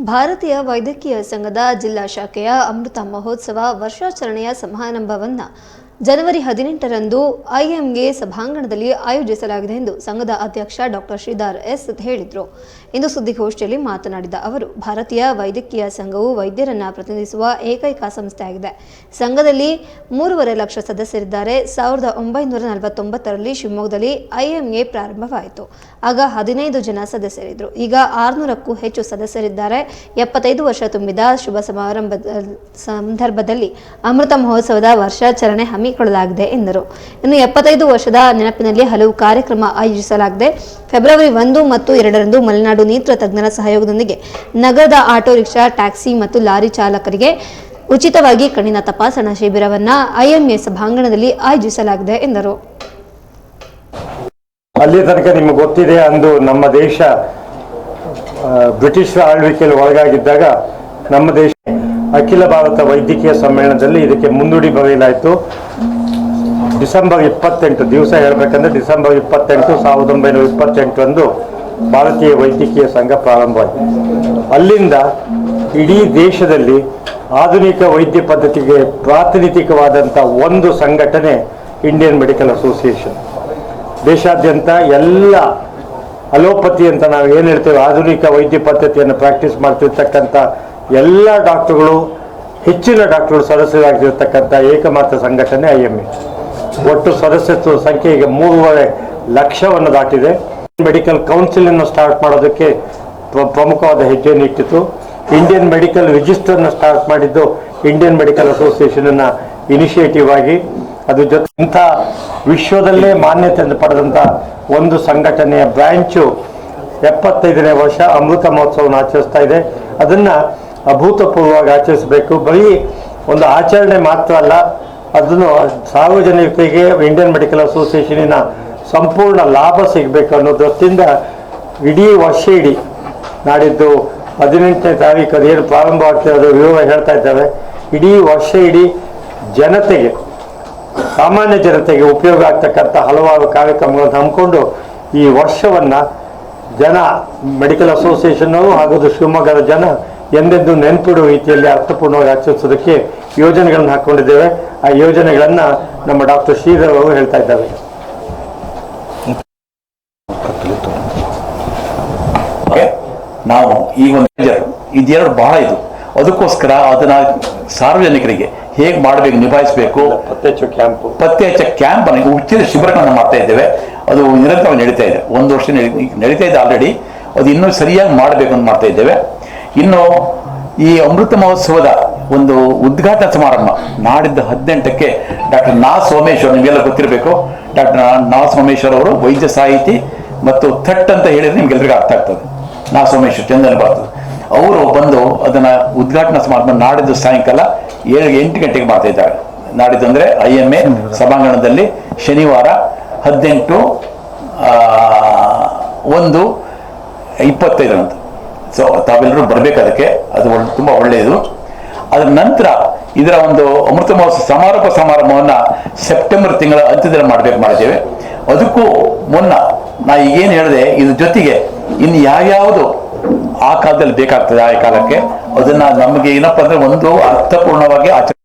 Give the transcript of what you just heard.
ಭಾರತೀಯ ವೈದ್ಯಕೀಯ ಸಂಘದ ಜಿಲ್ಲಾ ಶಾಖೆಯ ಅಮೃತ ಮಹೋತ್ಸವ ವರ್ಷಾಚರಣೆಯ ಸಮಾರಂಭವನ್ನು ಜನವರಿ 18ರಂದು ಐಎಂಎ ಸಭಾಂಗಣದಲ್ಲಿ ಆಯೋಜಿಸಲಾಗಿದೆ ಎಂದು ಸಂಘದ ಅಧ್ಯಕ್ಷ ಡಾಕ್ಟರ್ ಶ್ರೀಧರ್ ಎಸ್ ಹೇಳಿದರು. ಇಂದು ಸುದ್ದಿಗೋಷ್ಠಿಯಲ್ಲಿ ಮಾತನಾಡಿದ ಅವರು, ಭಾರತೀಯ ವೈದ್ಯಕೀಯ ಸಂಘವು ವೈದ್ಯರನ್ನು ಪ್ರತಿನಿಧಿಸುವ ಏಕೈಕ ಸಂಸ್ಥೆಯಾಗಿದೆ. ಸಂಘದಲ್ಲಿ 3.5 ಲಕ್ಷ ಸದಸ್ಯರಿದ್ದಾರೆ. 1949ರಲ್ಲಿ ಶಿವಮೊಗ್ಗದಲ್ಲಿ ಐಎಂಎ ಪ್ರಾರಂಭವಾಯಿತು. ಆಗ 15 ಜನ ಸದಸ್ಯರಿದ್ದರು. ಈಗ 600ಕ್ಕೂ ಹೆಚ್ಚು ಸದಸ್ಯರಿದ್ದಾರೆ. 75 ವರ್ಷ ತುಂಬಿದ ಶುಭ ಸಂದರ್ಭದಲ್ಲಿ ಅಮೃತ ಮಹೋತ್ಸವದ ವರ್ಷಾಚರಣೆ ಹಮ್ಮಿಕೊಳ್ಳಲಾಗಿದೆ ಎಂದರು. ಇನ್ನು 75 ವರ್ಷದ ನೆನಪಿನಲ್ಲಿ ಹಲವು ಕಾರ್ಯಕ್ರಮ ಆಯೋಜಿಸಲಾಗಿದೆ. ಫೆಬ್ರವರಿ 1 ಮತ್ತು 2ರಂದು ಮಲೆನಾಡು ನೇತ್ರ ತಜ್ಞರ ಸಹಯೋಗದೊಂದಿಗೆ ನಗರದ ಆಟೋ ರಿಕ್ಷಾ, ಟ್ಯಾಕ್ಸಿ ಮತ್ತು ಲಾರಿ ಚಾಲಕರಿಗೆ ಉಚಿತವಾಗಿ ಕಣ್ಣಿನ ತಪಾಸಣಾ ಶಿಬಿರವನ್ನು ಐಎಂಎ ಸಭಾಂಗಣದಲ್ಲಿ ಆಯೋಜಿಸಲಾಗಿದೆ ಎಂದರು. ಅಲ್ಲಿ ತನಕ ನಿಮಗೆ ಗೊತ್ತಿದೆ, ಅಂದು ನಮ್ಮ ದೇಶ ಬ್ರಿಟಿಷರ ಆಳ್ವಿಕೆಯಲ್ಲಿ ಒಳಗಾಗಿದ್ದಾಗ ನಮ್ಮ ದೇಶ ಅಖಿಲ ಭಾರತ ವೈದ್ಯಕೀಯ ಸಮ್ಮೇಳನದಲ್ಲಿ ಇದಕ್ಕೆ ಮುಂದೂಡಿ ಬರೆಯಲಾಯಿತು. ಡಿಸೆಂಬರ್ 28 ದಿವಸ ಹೇಳಬೇಕಂದ್ರೆ ಡಿಸೆಂಬರ್ 28, 1928ರಂದು ಭಾರತೀಯ ವೈದ್ಯಕೀಯ ಸಂಘ ಪ್ರಾರಂಭವಾಯಿತು. ಅಲ್ಲಿಂದ ಇಡೀ ದೇಶದಲ್ಲಿ ಆಧುನಿಕ ವೈದ್ಯ ಪದ್ಧತಿಗೆ ಪ್ರಾತಿನಿಧಿಕವಾದಂಥ ಒಂದು ಸಂಘಟನೆ ಇಂಡಿಯನ್ ಮೆಡಿಕಲ್ ಅಸೋಸಿಯೇಷನ್. ದೇಶಾದ್ಯಂತ ಎಲ್ಲ ಅಲೋಪತಿ ಅಂತ ನಾವು ಏನು ಹೇಳ್ತೇವೆ, ಆಧುನಿಕ ವೈದ್ಯ ಪದ್ಧತಿಯನ್ನು ಪ್ರಾಕ್ಟೀಸ್ ಮಾಡ್ತಿರ್ತಕ್ಕಂಥ ಎಲ್ಲ ಡಾಕ್ಟರ್ಗಳು, ಹೆಚ್ಚಿನ ಡಾಕ್ಟರ್ಗಳು ಸದಸ್ಯರಾಗಿರ್ತಕ್ಕಂಥ ಏಕಮಾತ್ರ ಸಂಘಟನೆ ಐಎಂಎ. ಒಟ್ಟು ಸದಸ್ಯತ್ವ ಸಂಖ್ಯೆ ಈಗ 3.5 ಲಕ್ಷವನ್ನು ದಾಟಿದೆ. ಮೆಡಿಕಲ್ ಕೌನ್ಸಿಲ್ ಅನ್ನು ಸ್ಟಾರ್ಟ್ ಮಾಡೋದಕ್ಕೆ ಪ್ರಮುಖವಾದ ಹೆಜ್ಜೆಯನ್ನು ಇಟ್ಟಿತು. ಇಂಡಿಯನ್ ಮೆಡಿಕಲ್ ರಿಜಿಸ್ಟರ್ನ ಸ್ಟಾರ್ಟ್ ಮಾಡಿದ್ದು ಇಂಡಿಯನ್ ಮೆಡಿಕಲ್ ಅಸೋಸಿಯೇಷನ್ನ ಇನಿಷಿಯೇಟಿವ್ ಆಗಿ. ಅದ್ರ ಜೊತೆ ಇಂಥ ವಿಶ್ವದಲ್ಲೇ ಮಾನ್ಯತೆಯನ್ನು ಪಡೆದಂಥ ಒಂದು ಸಂಘಟನೆಯ ಬ್ರಾಂಚು 75ನೇ ವರ್ಷ ಅಮೃತ ಮಹೋತ್ಸವವನ್ನು ಆಚರಿಸ್ತಾ ಇದೆ. ಅದನ್ನು ಅಭೂತಪೂರ್ವವಾಗಿ ಆಚರಿಸಬೇಕು. ಬರೀ ಒಂದು ಆಚರಣೆ ಮಾತ್ರ ಅಲ್ಲ, ಅದನ್ನು ಸಾರ್ವಜನಿಕರಿಗೆ ಇಂಡಿಯನ್ ಮೆಡಿಕಲ್ ಅಸೋಸಿಯೇಷನಿನ ಸಂಪೂರ್ಣ ಲಾಭ ಸಿಗಬೇಕು ಅನ್ನೋ ದೃಷ್ಟಿಯಿಂದ ಇಡೀ ವರ್ಷ ಇಡೀ ನಾಡಿದ್ದು 18ನೇ ತಾರೀಕು ಅದೇನು ಪ್ರಾರಂಭವಾಗ್ತಿರೋದು ವಿವರ ಹೇಳ್ತಾ ಇದ್ದಾವೆ. ಇಡೀ ವರ್ಷ ಇಡೀ ಜನತೆಗೆ, ಸಾಮಾನ್ಯ ಜನತೆಗೆ ಉಪಯೋಗ ಆಗ್ತಕ್ಕಂಥ ಹಲವಾರು ಕಾರ್ಯಕ್ರಮಗಳನ್ನು ಹಮ್ಮಿಕೊಂಡು ಈ ವರ್ಷವನ್ನು ಜನ ಮೆಡಿಕಲ್ ಅಸೋಸಿಯೇಷನ್ನವರು ಹಾಗೂ ಶಿವಮೊಗ್ಗದ ಜನ ಎಂದೆಂದು ನೆನಪಿಡುವ ರೀತಿಯಲ್ಲಿ ಅರ್ಥಪೂರ್ಣವಾಗಿ ಆಚರಿಸೋದಕ್ಕೆ ಯೋಜನೆಗಳನ್ನು ಹಾಕ್ಕೊಂಡಿದ್ದೇವೆ. ಆ ಯೋಜನೆಗಳನ್ನು ನಮ್ಮ ಡಾಕ್ಟರ್ ಶ್ರೀಧರ್ ಅವರು ಹೇಳ್ತಾ ಇದ್ದಾರೆ. ನಾವು ಈ ಒಂದು ಇದೆರಡು ಬಹಳ ಇದು, ಅದಕ್ಕೋಸ್ಕರ ಅದನ್ನ ಸಾರ್ವಜನಿಕರಿಗೆ ಹೇಗೆ ಮಾಡಬೇಕು, ನಿಭಾಯಿಸಬೇಕು, ಪತ್ತೆ ಹಚ್ಚ ಕ್ಯಾಂಪ್ ಉಚಿತ ಶಿಬಿರಗಳನ್ನು ಮಾಡ್ತಾ ಇದ್ದೇವೆ. ಅದು ನಿರಂತರವಾಗಿ ನಡೀತಾ ಇದೆ. 1 ವರ್ಷ ನಡೀತಾ ಇದೆ ಆಲ್ರೆಡಿ. ಅದು ಇನ್ನೂ ಸರಿಯಾಗಿ ಮಾಡಬೇಕು ಅಂತ ಮಾಡ್ತಾ ಇದ್ದೇವೆ. ಇನ್ನು ಈ ಅಮೃತ ಮಹೋತ್ಸವದ ಒಂದು ಉದ್ಘಾಟನಾ ಸಮಾರಂಭ ನಾಡಿದ್ದು 18ಕ್ಕೆ ಡಾಕ್ಟರ್ ನಾ ಸೋಮೇಶ್ವರ್, ನಿಮಗೆಲ್ಲ ಗೊತ್ತಿರಬೇಕು. ಡಾಕ್ಟರ್ ನಾ ಸೋಮೇಶ್ವರ್ ಅವರು ವೈದ್ಯ ಸಾಹಿತಿ ಮತ್ತು ಥಟ್ ಅಂತ ಹೇಳಿದ್ರೆ ನಿಮ್ಗೆಲ್ಲರಿಗೂ ಅರ್ಥ ಆಗ್ತದೆ. ನಾ ಸೋಮೇಶ್ವರ್ ಚಂದನ್ ಬರ್ತದೆ. ಅವರು ಬಂದು ಅದನ್ನ ಉದ್ಘಾಟನಾ ಸಮಾರಂಭ ನಾಡಿದ್ದು ಸಾಯಂಕಾಲ 7-8 ಗಂಟೆಗೆ ಮಾಡ್ತಾ ಇದ್ದಾರೆ. ನಾಡಿದ್ದು ಅಂದ್ರೆ ಐಎಂಎ ಸಭಾಂಗಣದಲ್ಲಿ ಶನಿವಾರ 18/1/25 ಸೊ ತಾವೆಲ್ಲರೂ ಬರಬೇಕು ಅದಕ್ಕೆ. ಅದು ತುಂಬ ಒಳ್ಳೆಯದು. ಅದರ ನಂತರ ಇದರ ಒಂದು ಅಮೃತ ಮಹೋತ್ಸವ ಸಮಾರಂಭವನ್ನು ಸೆಪ್ಟೆಂಬರ್ ತಿಂಗಳ ಅಂತ್ಯದಲ್ಲಿ ಮಾಡಿದ್ದೇವೆ. ಅದಕ್ಕೂ ಮುನ್ನ ನಾ ಈಗೇನು ಹೇಳಿದೆ, ಇದ್ರ ಜೊತೆಗೆ ಇನ್ನು ಯಾವ್ಯಾವುದು ಆ ಕಾಲದಲ್ಲಿ ಬೇಕಾಗ್ತದೆ ಆ ಕಾಲಕ್ಕೆ, ಅದನ್ನ ನಮಗೆ ಏನಪ್ಪ ಅಂದ್ರೆ ಒಂದು ಅರ್ಥಪೂರ್ಣವಾಗಿ ಆಚರಣೆ